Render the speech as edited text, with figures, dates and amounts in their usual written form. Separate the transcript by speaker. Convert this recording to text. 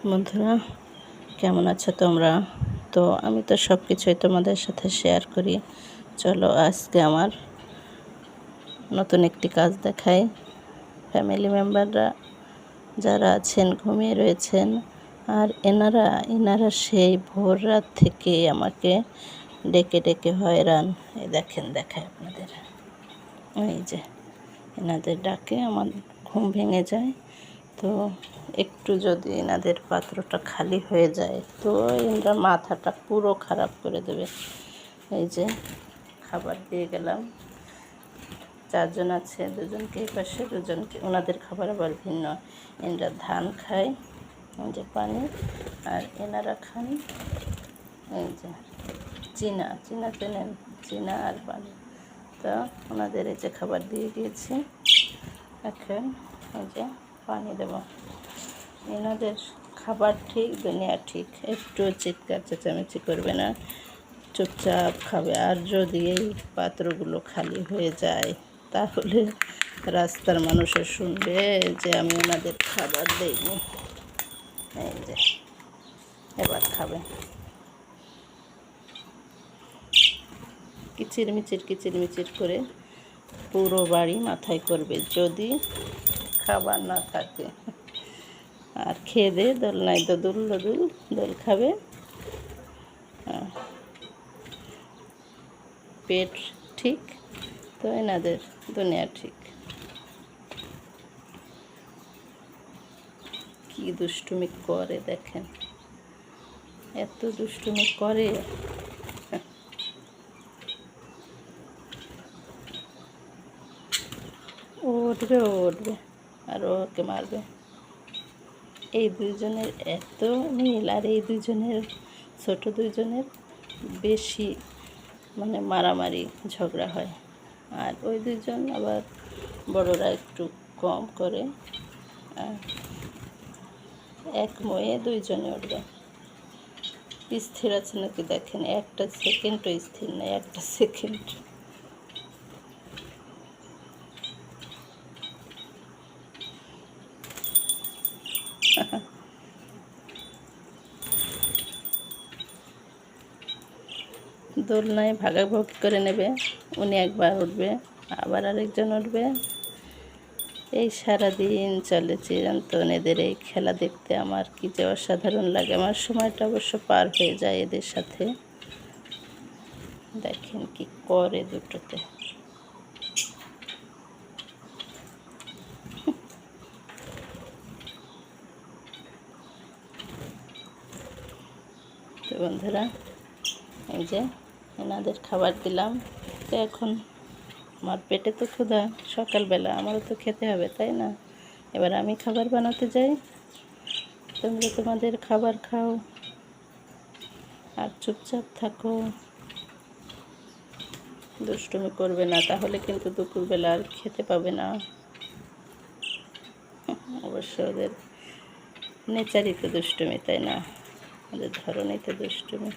Speaker 1: বন্ধুরা, কেমন আছো তোমরা? তো আমি তো সব কিছুই তোমাদের সাথে শেয়ার করি। চলো আজকে আমার নতুন একটি কাজ দেখাই। ফ্যামিলি মেম্বাররা যারা আছেন ঘুমিয়ে রয়েছেন, আর এনারা সেই ভোর রাত থেকে আমাকে ডেকে ডেকে হয়রান। এই দেখেন, দেখায় আপনাদের। এই যে এনাদের ডাকে আমার ঘুম ভেঙে যায়। তো একটু যদি এনাদের পাত্রটা খালি হয়ে যায় তো এনারা মাথাটা পুরো খারাপ করে দেবে। এই যে খাবার দিয়ে গেলাম, 4 জন আছে, 2 জনকে এই পাশে, 2 জনকে। ওনাদের খাবার আবার ভিন্ন। এনারা ধান খায়, এই যে পানি, আর এনারা খান এই যে চীনা চেনেন, চীনা আর পানি। তো ওনাদের এই যে খাবার দিয়ে গিয়েছি, এখন এই যে পানি দেব। এনাদের খাবার ঠিক, দুনিয়া ঠিক, একটু চিৎকার চেঁচামেচি করবে না, চুপচাপ খাবে। আর যদি এই পাত্রগুলো খালি হয়ে যায় তাহলে রাস্তার মানুষও শুনবে যে আমি ওনাদের খাবার দেইনি। এই যে এবার খাবে। কিচিরমিচির করে পুরো বাড়ি মাথায় করবে যদি খাবার না থাকে। আর খেয়ে দে দোলনায় দোল খাবে। পেট ঠিক, তো এনাদের দুনিয়া ঠিক। কি দুষ্টুমি করে দেখেন, এত দুষ্টুমি করে। উঠবে আর ওকে মারবে। এই 2 জনের এত মিল, আর এই 2 জনের ছোট 2 জনের বেশি মানে মারামারি ঝগড়া হয়। আর ওই 2 জন আবার বড়রা একটু কম করে। এক ময়ে 2 জনে উঠবে। স্থির আছে নাকি দেখেন, একটা সেকেন্ডও স্থির নেই, একটা সেকেন্ড। দোলনায় ভাগাভাগি করে নেবে। উনি একবার উঠবে, আবার আরেকজন উঠবে। এই সারাদিন চলে চিরন্তন এদের এই খেলা দেখতে। আমার কি যে অসাধারণ লাগে। আমার সময়টা অবশ্য পার হয়ে যায় এদের সাথে। দেখেন কি করে দুটোতে। তো বন্ধুরা, এই যে এনাদের খাবার দিলাম। তো এখন আমার পেটে তো ক্ষুধা, সকালবেলা আমারও তো খেতে হবে, তাই না? এবার আমি খাবার বানাতে যাই, তোমরা তোমাদের খাবার খাও আর চুপচাপ থাকো, দুষ্টুমি করবে না, তাহলে কিন্তু দুপুরবেলা আর খেতে পাবে না। অবশ্য ওদের নেচারই তো দুষ্টুমি, তাই না? ওদের ধরনই তো দুষ্টুমি।